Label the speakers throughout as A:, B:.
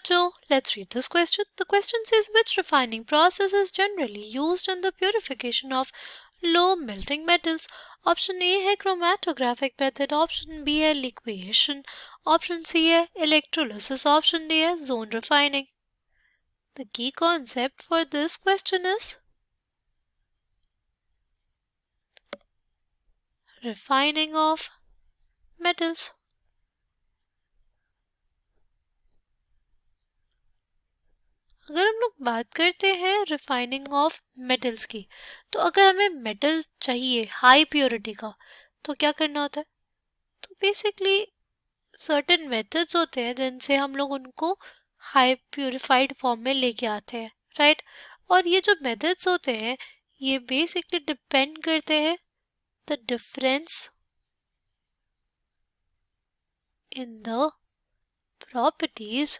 A: बच्चों, let's read this question. The question says which refining process is generally used in the purification of low melting metals? Option A है chromatographic method, option B है liquefaction, option C है electrolysis, option D है zone refining. The key concept for this question is refining of metals. अगर हम लोग बात करते हैं रिफाइनिंग ऑफ मेटल्स की, तो अगर हमें मेटल चाहिए हाई प्योरिटी का तो क्या करना होता है? तो बेसिकली सर्टेन मेथड्स होते हैं जिनसे हम लोग उनको हाई प्योरिफाइड फॉर्म में लेके आते हैं, राइट? और ये जो मेथड्स होते हैं ये बेसिकली डिपेंड करते हैं the difference in the properties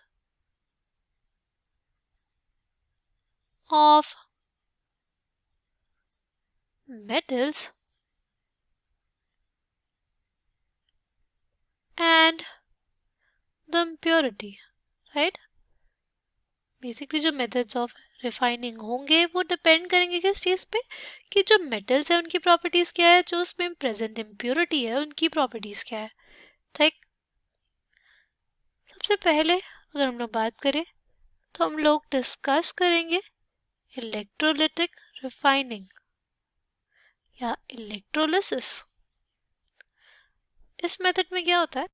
A: of metals and the impurity, right? Basically जो मेथड्स ऑफ रिफाइनिंग होंगे वो डिपेंड करेंगे किस चीज़ पे, कि जो मेटल्स है उनकी प्रॉपर्टीज़ क्या है, जो उसमें प्रेजेंट इम्प्योरिटी है उनकी प्रॉपर्टीज़ क्या है, ठीक? सबसे पहले अगर हम लोग बात करें तो हम लोग डिस्कस करेंगे इलेक्ट्रोलिटिक रिफाइनिंग या इलेक्ट्रोलिसिस. इस मेथड में क्या होता है?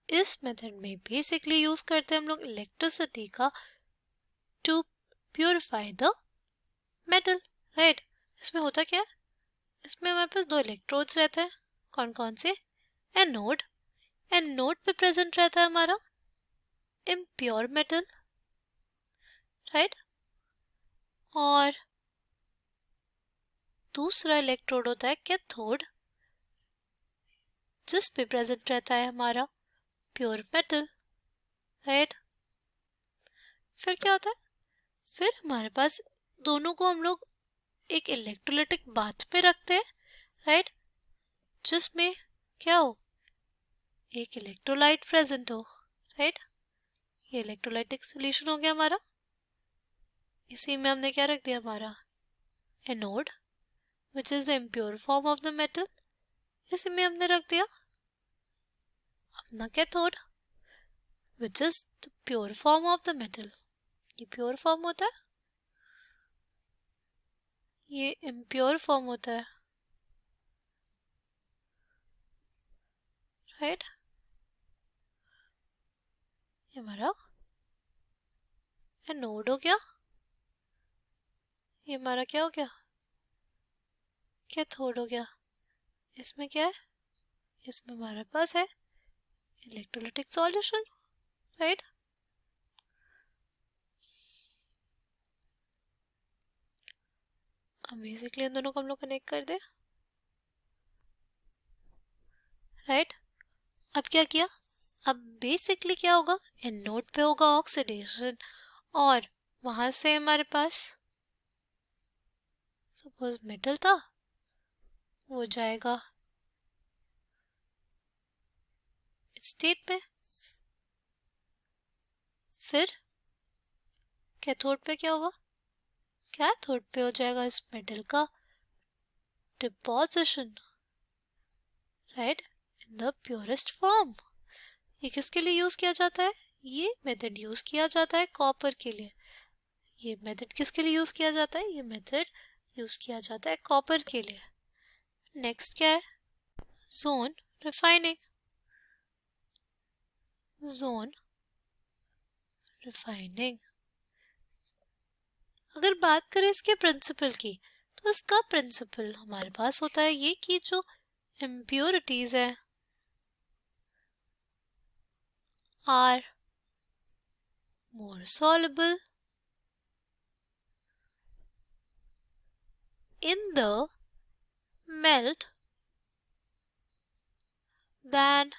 A: इस मेथड में बेसिकली यूज करते हैं हम लोग इलेक्ट्रिसिटी का to purify the metal, right? इसमें होता क्या है? इसमें हमारे पास दो इलेक्ट्रोड्स रहते हैं. कौन कौन से? एनोड. एनोड पे प्रेजेंट रहता है हमारा इम्प्योर मेटल, राइट? और दूसरा इलेक्ट्रोड होता है कैथोड, जिस पे प्रेजेंट रहता है हमारा प्योर मेटल, राइट? फिर क्या होता है? फिर हमारे पास दोनों को हम लोग एक इलेक्ट्रोलिटिक बाथ में रखते हैं, राइट? जिसमें क्या हो? एक इलेक्ट्रोलाइट प्रेजेंट हो, राइट? ये इलेक्ट्रोलाइटिक सोल्यूशन हो गया हमारा. इसी में हमने क्या रख दिया? हमारा anode which is the impure form of the metal. इसी में हमने रख दिया अपना cathode which is the pure form of the metal. ये प्योर फॉर्म होता है, ये इम्प्योर फॉर्म होता है, राइट? ये हमारा एनोड हो गया, ये हमारा क्या हो गया? कैथोड हो गया. इसमें क्या है? इसमें हमारे पास है इलेक्ट्रोलिटिक सॉल्यूशन, राइट? अब बेसिकली इन दोनों को हम लोग कनेक्ट कर दे, राइट? अब क्या किया? अब बेसिकली क्या होगा? एनोड पे होगा ऑक्सीडेशन और वहां से हमारे पास सपोज मेटल था, वो जाएगा स्टेट पे. फिर कैथोड पे क्या होगा? कैथोड पे हो जाएगा इस मेटल का deposition, right? In the purest form. ये किसके लिए यूज किया जाता है? ये मेथड यूज किया जाता है कॉपर के लिए. ये मेथड किसके लिए यूज किया जाता है? ये मेथड यूज किया जाता है कॉपर के लिए. नेक्स्ट क्या है? Zone refining. जोन रिफाइनिंग अगर बात करें इसके प्रिंसिपल की, तो इसका प्रिंसिपल हमारे पास होता है ये कि जो इम्प्योरिटीज है are more soluble in the melt than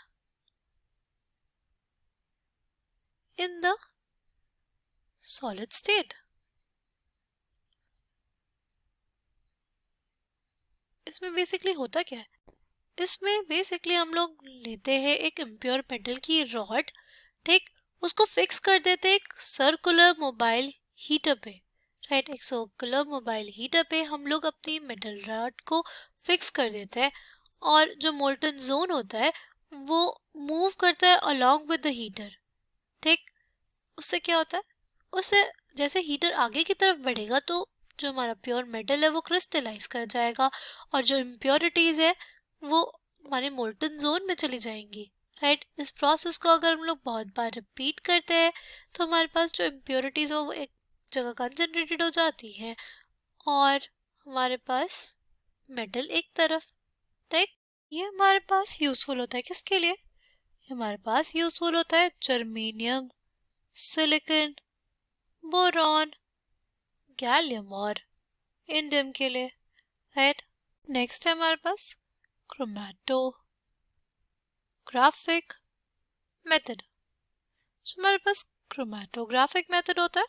A: in the solid state. इसमें बेसिकली होता क्या है? इसमें बेसिकली हम लोग लेते हैं एक इम्प्योर मेटल की रॉड, ठीक? उसको फिक्स कर देते एक सर्कुलर मोबाइल हीटर पे, राइट। एक सर्कुलर मोबाइल हीटर पे हम लोग अपनी मेटल रॉड को फिक्स कर देते हैं और जो मोल्टन जोन होता है वो मूव करता है अलोंग विद द हीटर, ठीक। उससे क्या होता है, उससे जैसे हीटर आगे की तरफ बढ़ेगा तो जो हमारा प्योर मेटल है वो क्रिस्टलाइज कर जाएगा और जो इम्प्योरिटीज है वो हमारे मोल्टन जोन में चली जाएंगी, राइट। इस प्रोसेस को अगर हम लोग बहुत बार रिपीट करते हैं तो हमारे पास जो इम्प्योरिटीज हो वो एक जगह कंसंट्रेटेड हो जाती हैं और हमारे पास मेटल एक तरफ, ठीक। ये हमारे पास यूजफुल होता है किसके लिए, हमारे पास यूजफुल होता है जर्मेनियम, सिलिकॉन, बोरॉन, गैलियम और इंडियम के लिए, राइट। नेक्स्ट है हमारे पास क्रोमैटोग्राफिक मेथड। जो हमारे पास क्रोमैटोग्राफिक मेथड होता है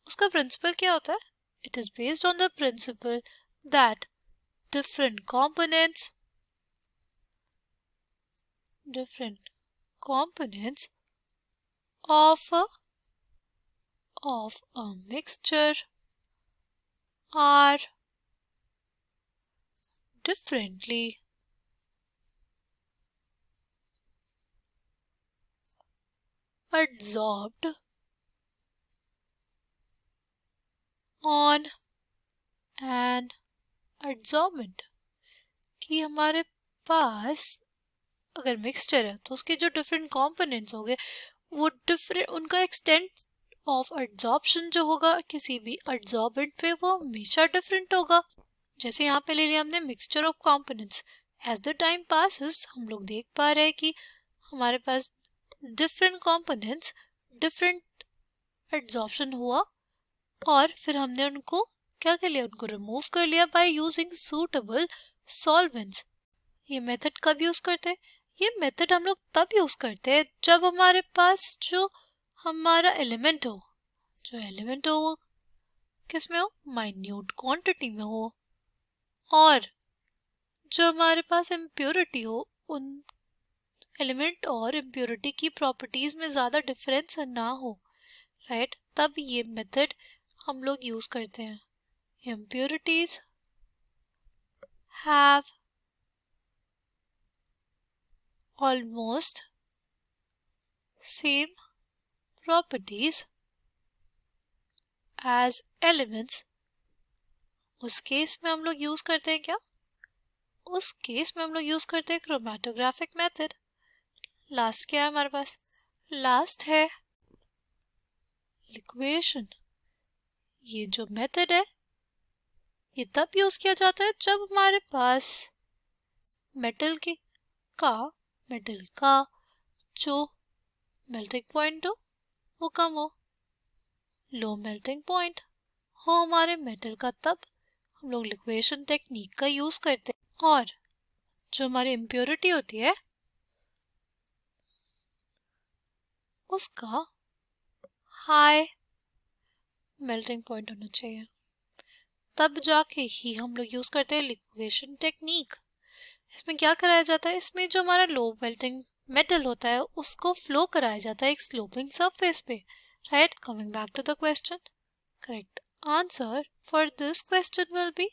A: उसका प्रिंसिपल क्या होता है, it is based on the principal that different components of a mixture are differently adsorbed on an adsorbent। कि हमारे पास अगर मिक्सचर है तो उसके जो डिफरेंट कंपोनेंट्स होंगे वो डिफरेंट, उनका एक्सटेंट ऑफ एड्जॉर्प्शन जो होगा किसी भी एड्जॉर्बेंट पे वो हमेशा डिफरेंट होगा। जैसे यहाँ पे ले लिया हमने mixture of components, as the time passes हम लोग देख पा रहे हैं कि हमारे पास डिफरेंट कंपोनेंट्स डिफरेंट एड्जॉर्प्शन हुआ और फिर हमने उनको क्या कर लिया, उनको रिमूव कर लिया बाय यूजिंग सूटेबल सॉल्वेंट्स। ये मेथड कब यूज करते हैं, ये मेथड हम लोग तब यूज करते हैं जब हमारे पास जो हमारा एलिमेंट हो, जो एलिमेंट हो वो किस में हो, माइन्यूट क्वांटिटी में हो और जो हमारे पास इम्प्योरिटी हो उन एलिमेंट और इम्प्योरिटी की प्रॉपर्टीज में ज़्यादा डिफरेंस ना हो, राइट। तब ये मेथड हम लोग यूज करते हैं। Impurities have almost same properties as elements. उस केस में हम लोग यूज करते हैं क्या, उस केस में हम लोग यूज करते हैं क्रोमैटोग्राफिक मेथड। लास्ट क्या है हमारे पास, लास्ट है लिक्वेशन। ये जो मेथड है ये तब यूज किया जाता है जब हमारे पास मेटल का जो मेल्टिंग पॉइंट हो वो कम हो, लो मेल्टिंग पॉइंट हो हमारे मेटल का, तब हम लोग लिक्वेशन टेक्निक का यूज करते हैं। और जो हमारी इम्प्योरिटी होती है उसका हाई मेल्टिंग पॉइंट होना चाहिए, तब जाके ही हम लोग यूज करते हैं लिक्वेशन टेक्निक। इसमें क्या कराया जाता है, इसमें जो हमारा लो मेल्टिंग मेटल होता है उसको फ्लो कराया जाता है एक स्लोपिंग सरफेस पे, right. Coming back to the question, correct answer for this question will be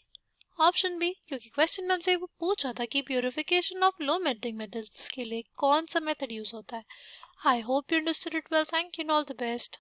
A: option B, क्योंकि क्वेश्चन में हमसे पूछा था कि purification of low melting metals के लिए कौन सा मेथड यूज होता है। I hope you understood it well, thank you and all the best.